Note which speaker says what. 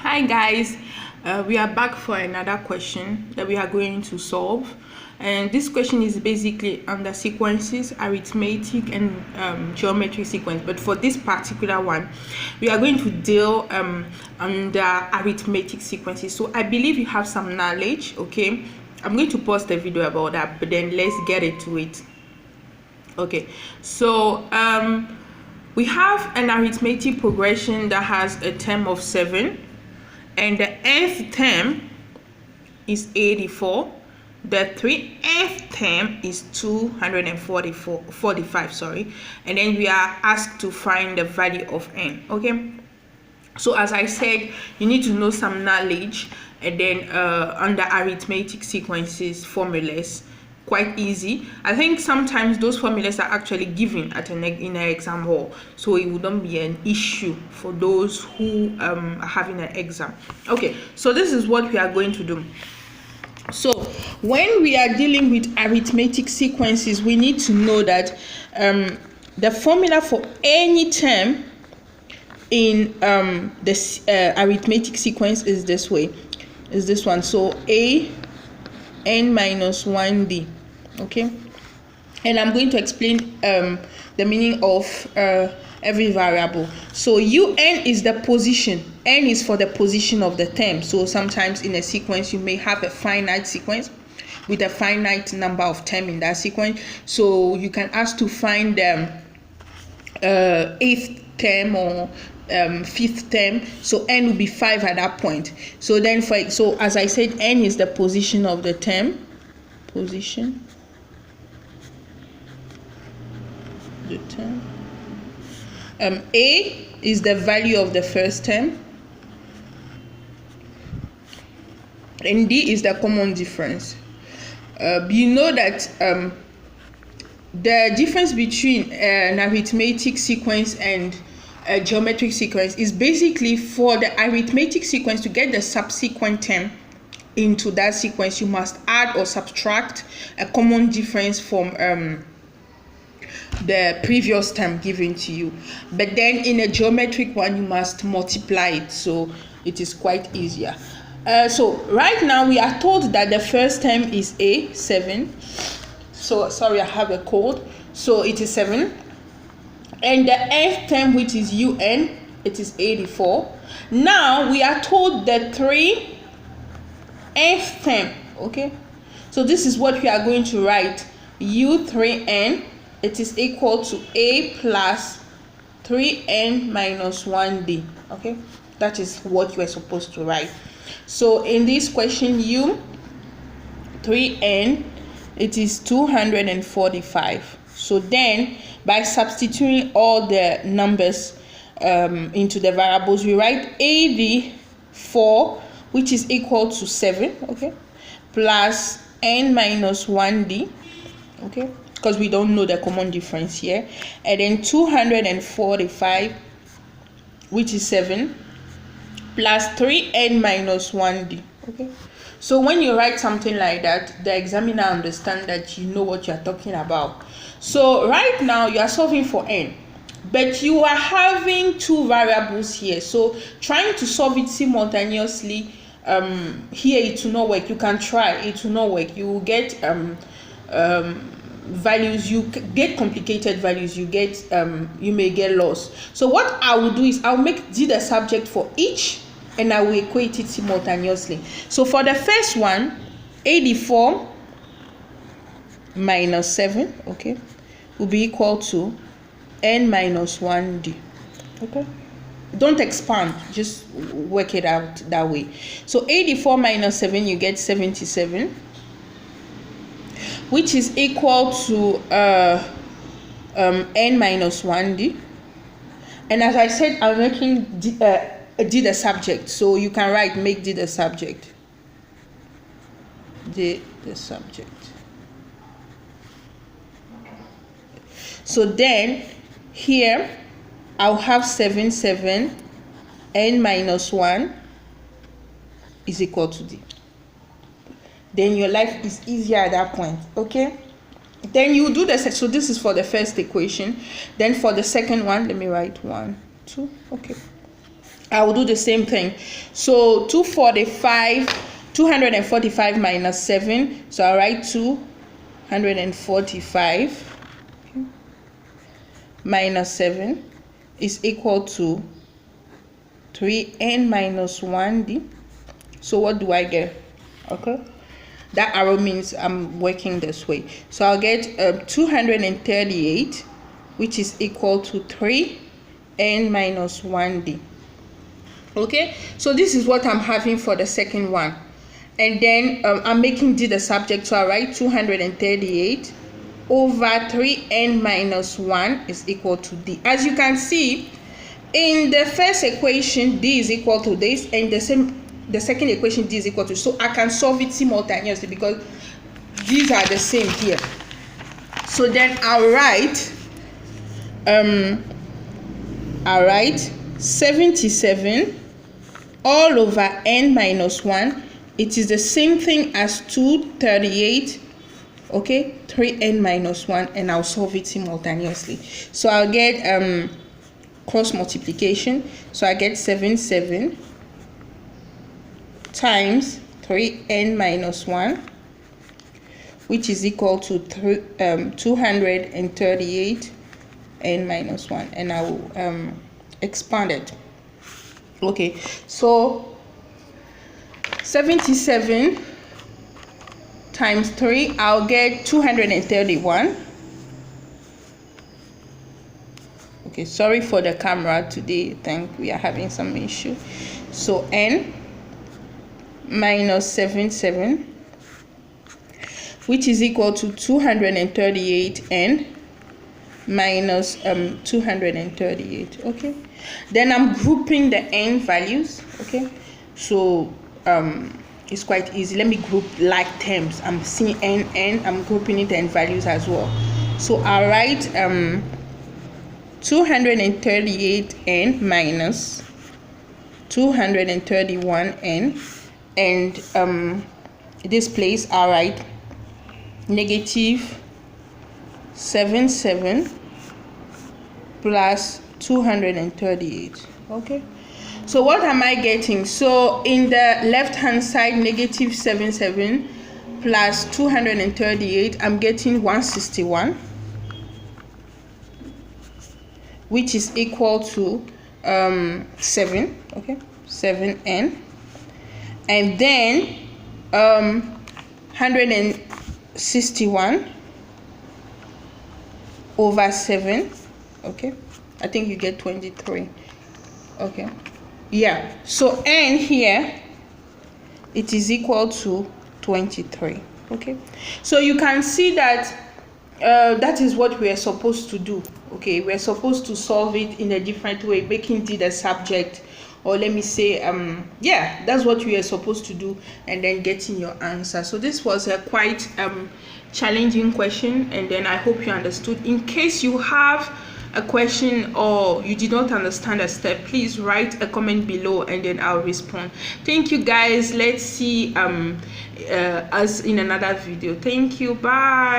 Speaker 1: Hi guys, we are back for another question that we are going to solve, and this question is basically under sequences, arithmetic and geometry sequence. But for this particular one, we are going to deal under arithmetic sequences. So I believe you have some knowledge. Okay, I'm going to post a video about that, but then let's get into it. Okay, so we have an arithmetic progression that has a term of 7, and the nth term is 84. The 3nth term is 245, sorry, and then we are asked to find the value of n. Okay, so as I said, you need to know some knowledge, and then under arithmetic sequences formulas, quite easy. I think sometimes those formulas are actually given at in an exam hall, so it wouldn't be an issue for those who are having an exam. Okay, so this is what we are going to do. So when we are dealing with arithmetic sequences, we need to know that the formula for any term in this arithmetic sequence is this way, is this one. So a n minus 1d. Okay, and I'm going to explain the meaning of every variable. So un is the position. N is for the position of the term. So sometimes in a sequence you may have a finite sequence with a finite number of terms in that sequence, so you can ask to find the 8th term or 5th term, so n will be 5 at that point. So then so as I said, n is the position of the term, position the term. A is the value of the first term, and D is the common difference. You know that the difference between an arithmetic sequence and a geometric sequence is basically for the arithmetic sequence to get the subsequent term into that sequence, you must add or subtract a common difference from the previous term given to you. But then in a geometric one, you must multiply it, so it is quite easier. So right now we are told that the first term is a 7. So sorry, I have a cold. So it is 7, and the nth term, which is un, it is 84. Now we are told the 3nth term. Okay, so this is what we are going to write. u3n, it is equal to a plus 3n minus 1d. Okay, that is what you are supposed to write. So in this question, u3n, it is 245. So then by substituting all the numbers into the variables, we write 84, which is equal to 7, okay, plus n minus 1d, okay, because we don't know the common difference here, and then 245, which is 7, plus 3n minus 1d. Okay, so when you write something like that, the examiner understands that you know what you are talking about. So right now you are solving for n, but you are having two variables here, so trying to solve it simultaneously, here it will not work. You can try, it will not work. You will get values, you get complicated values, you may get lost. So what I will do is I'll make d the subject for each, and I will equate it simultaneously. So for the first one, 84 minus 7, okay, will be equal to n minus 1d. Okay, don't expand, just work it out that way. So 84 minus 7, you get 77, which is equal to n minus 1d. And as I said, I'm making d the subject, so you can write make d the subject, d the subject. So then here I'll have 7 n minus 1 is equal to d. Then your life is easier at that point. Okay, then you do the so this is for the first equation. Then for the second one, let me write 1 2. Okay, I will do the same thing. So 245 minus 7. So I'll write 245 minus 7 is equal to 3n minus 1d. So what do I get? Okay, that arrow means I'm working this way. So I'll get 238, which is equal to 3n minus 1d. Okay, so this is what I'm having for the second one. And then I'm making d the subject, so I write 238 over 3n minus 1 is equal to d. As you can see, in the first equation, d is equal to this, and the second equation, d is equal to, so I can solve it simultaneously because these are the same here. So then I'll write 77 all over n minus 1. It is the same thing as 238, okay, 3n minus 1, and I'll solve it simultaneously. So I'll get cross multiplication. So I get 77 times 3n minus 1, which is equal to 238 n minus 1, and I will expand it. Okay, so 77 times 3, I'll get 231. Okay, sorry for the camera today. I think we are having some issue. So n minus 77, which is equal to 238n minus 238. Okay, then I'm grouping the n values. Okay, so it's quite easy. Let me group like terms. I'm seeing n, I'm grouping it in values as well. So I'll write 238n minus 231n, and this place I'll write negative 77 plus 238. Okay, so what am I getting? So in the left hand side, negative 77 plus 238, I'm getting 161, which is equal to 7. Okay, 7n, and then 161 over 7. Okay, I think you get 23. Okay, yeah, so n here, it is equal to 23. Okay, so you can see that that is what we are supposed to do. Okay, we're supposed to solve it in a different way, making d the subject, or let me say yeah, that's what we are supposed to do, and then getting your answer. So this was a quite challenging question, and then I hope you understood. In case you have a question or you did not understand a step, please write a comment below and then I'll respond. Thank you guys. Let's see us in another video. Thank you. Bye.